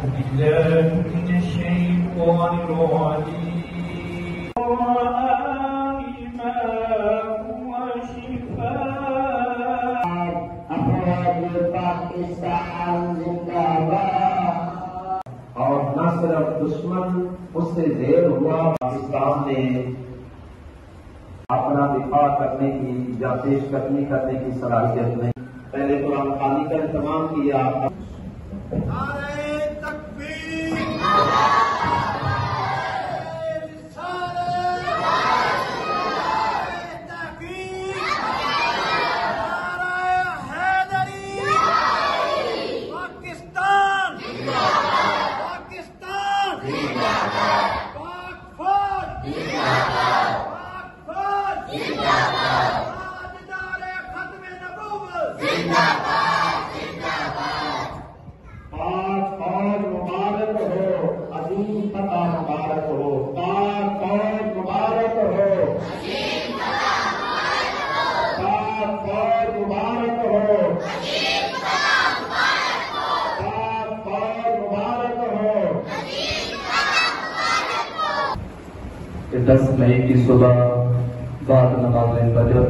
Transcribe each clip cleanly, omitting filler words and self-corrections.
بالله من الشيطان الرجيم. القرآن ماء وشفاء. افواج پاکستان زندہ باد. اور نہ صرف دشمن اس سے زیر ہوا، پاکستان نے اپنا دفاع کرنے کی یا پیش قدمی کرنے کی صلاحیت نہیں. پہلے قرآن خوانی کا اہتمام کیا. کہ 10 مئی کی صبح بعد نماز فجر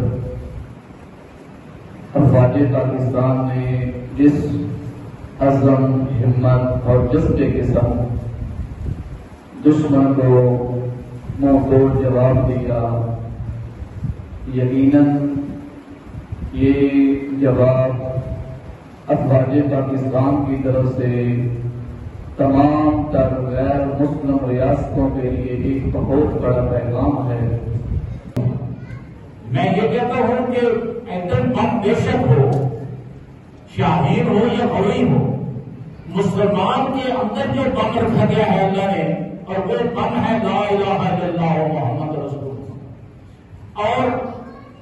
افواج پاکستان نے جس عزم، ہمت اور جذبے کے ساتھ دشمن کو منہ توڑ جواب دیا، یقیناً یہ جواب افواج پاکستان کی طرف سے تمام تر غیر مسلم ریاستوں کے لیے ایک بہت بڑا پیغام ہے. میں یہ کہتا ہوں کہ ایٹم بم بے شک ہو، شاہین ہو یا غوی ہو، مسلمان کے اندر جو بم رکھا گیا ہے اللہ نے، اور وہ بم ہے لا الہ الا اللہ محمد رسول اللہ. اور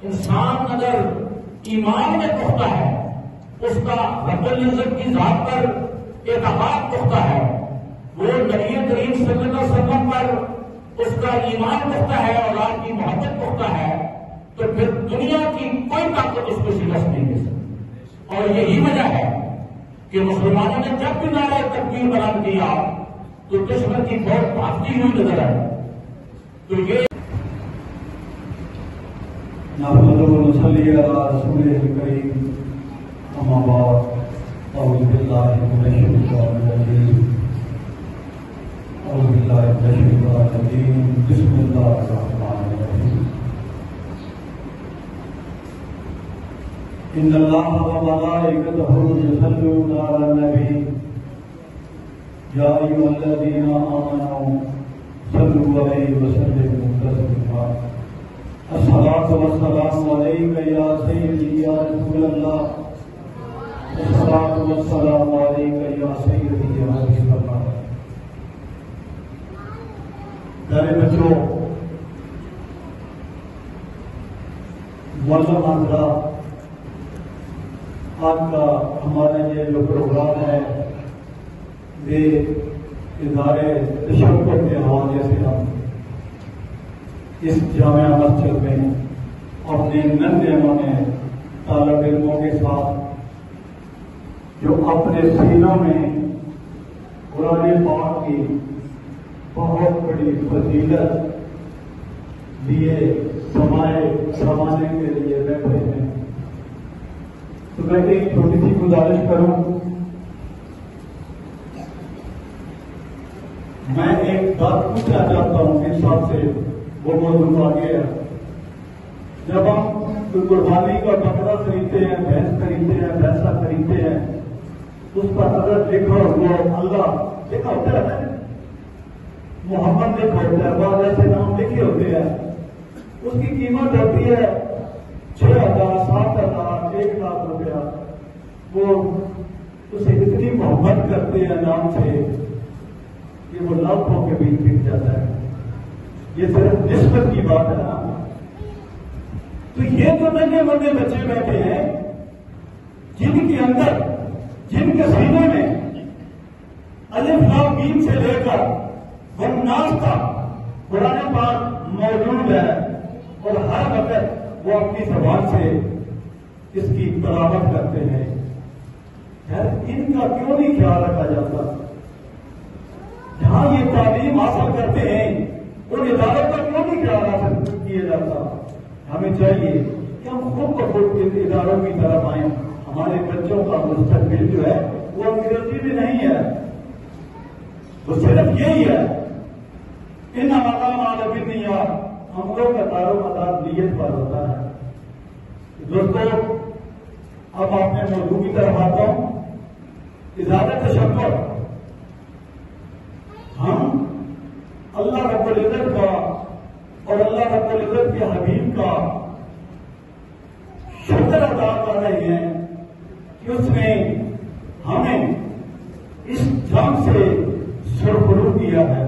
انسان اگر ایمان میں پختہ ہے، اس کا رب العزت کی ذات پر اعتقاد پختہ ہے، وہ نبی کریم صلی اللہ علیہ وسلم پر اس کا ایمان پختہ ہے اور آپ کی محبت پختہ ہے، تو پھر دنیا کی کوئی طاقت اس کو شکست نہیں دے سکتی. اور یہی وجہ ہے کہ مسلمانوں نے جب بھی نعرہ تکبیر بلند کیا تو دشمن کی بہت بھاگتی ہوئی نظر آئی. تو یہ نحمده ونصلي على رسوله الكريم، اما بعد، اعوذ بالله من الشيطان الرجيم، اعوذ بالله من الشيطان الرجيم، بسم الله الرحمن الرحيم. ان الله وملائكته يصلون على النبي يا ايها الذين امنوا صلوا عليه وسلموا تسليما. الصلاة والسلام عليك يا سيدي يا رسول الله، الصلاة والسلام عليك يا سيدي يا حبيب الله. پیارے بچوں، معلم حضرات، آج کا ہمارا یہ جو پروگرام ہے یہ ادارے تشکر کے حوالے سے ہم اس جامعہ مسجد میں اپنے ننھے منے طالب علموں کے ساتھ جو اپنے سینوں میں قرآن پاک کی بہت بڑی فضیلت لیے سمانے کے لیے بیٹھے ہیں، تو میں ایک چھوٹی سی گزارش کروں. میں ایک بات پوچھنا چاہتا ہوں ان سب سے، وہ موضوع آگے ہے. جب ہم کوئی قربانی کا بکرا خریدتے ہیں، بھینس خریدتے ہیں، بھینسا خریدتے ہیں، اس پر اگر لکھا ہوا اللہ لکھا ہوتا ہے، محمد لکھا ہوتا ہے، بعض ایسے نام لکھے ہوتے ہیں، اس کی قیمت ہوتی ہے 6,000 7,000 1 لاکھ روپیہ. وہ اسے اتنی محبت کرتے ہیں نام سے کہ وہ لاکھوں کے بیچ بک جاتا ہے. یہ صرف نسبت کی بات ہے نا. تو یہ تو ننھے منھے بچے بیٹھے ہیں جن کے اندر، جن کے سینے میں الف لام میم سے لے کر والناس تک قرآن پاک موجود ہے، اور ہر وقت وہ اپنی زبان سے اس کی تلاوت کرتے ہیں. ان کا کیوں نہیں خیال رکھا جاتا؟ چاہیے کہ ہم خود بخود ان اداروں کی طرف آئیں. ہمارے بچوں کا مستقبل جو ہے وہ انگریزی بھی نہیں ہے، وہ صرف یہی ہے. ان مقام عالم نیت، ہم لوگ کا دار و مدار نیت پر ہوتا ہے. دوستو اب آپ نے موضوع کی طرف آتا ہوں. اظہار تشکر ہم اللہ رب العزت کا اور اللہ رب العزت کے حبیب کا شکر ادا کر رہے ہیں کہ اس نے ہمیں اس جنگ سے سرخرو کیا ہے.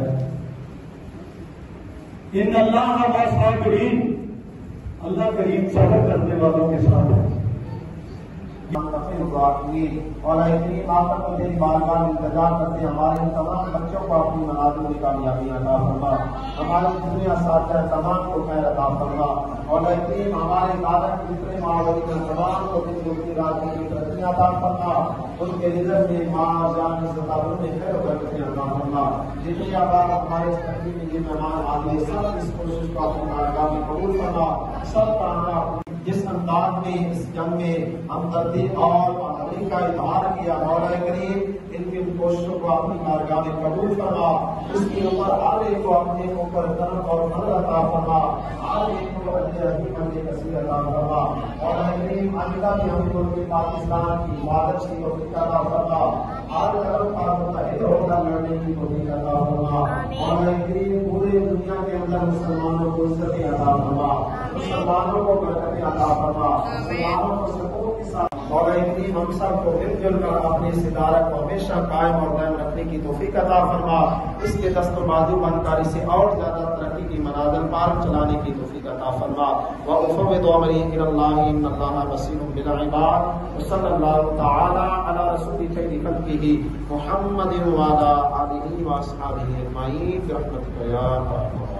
ان اللہ مع الصابرین، اللہ کریم صبر کرنے والوں کے ساتھ ہے. اور کریم آپ پر تیری بارگاہ میں انتظار کرتے ہمارے تمام بچوں کو اپنی منازل میں کامیابیاں عطا فرما، ہمارے جتنے اساتذہ تمام کو خیر عطا فرما. اور کریم ہمارے دادا کے جتنے ماوری ہیں تمام کو دن کی رات کی ترقیاں عطا فرما، ان کے رزق میں ماں جان ستاروں میں خیر و برکتیں عطا فرما. جتنے آباد ہمارے اس تقریب میں یہ مہمان آئے سب اس کوشش کو اپنی بارگاہ میں قبول کرنا. سب کا جس انداز میں اس جنگ میں ہمدردی اور بہادری کا اظہار کیا، مولا کریم ان کی کوششوں کو اپنی بارگاہ میں قبول فرما. اس کے اوپر ہر ایک کو اپنے اوپر کرم اور فضل عطا فرما، ہر ایک کو اجر عظیم کثیر عطا فرما. مولا کریم آئندہ بھی ہم کو پاکستان کی حفاظت کی توفیق عطا فرما، ہر طرف کا متحد ہو کر لڑنے کی توفیق عطا فرما. مولا کریم پورے دنیا کے اندر مسلمانوں کو عزت عطا فرما، مسلمانوں کو برکتیں عطا فرما، مسلمانوں کو سکون کے ساتھ. مولا کریم ہم سب کو مل جل کر اپنی اس ادارہ کو ہمیشہ قائم اور قائم رکھنے کی توفیق عطا فرما. اس کے دست و بازو بنکاری سے اور زیادہ ترقی کی منازل پار چلانے کی توفیق عطا فرما. وأفوض أمري إلى الله إن الله بصير بالعباد. وصلى الله تعالى على رسول خير خلقه محمد وعلى آله وأصحابه أجمعين برحمتك يا أرحم الراحمين.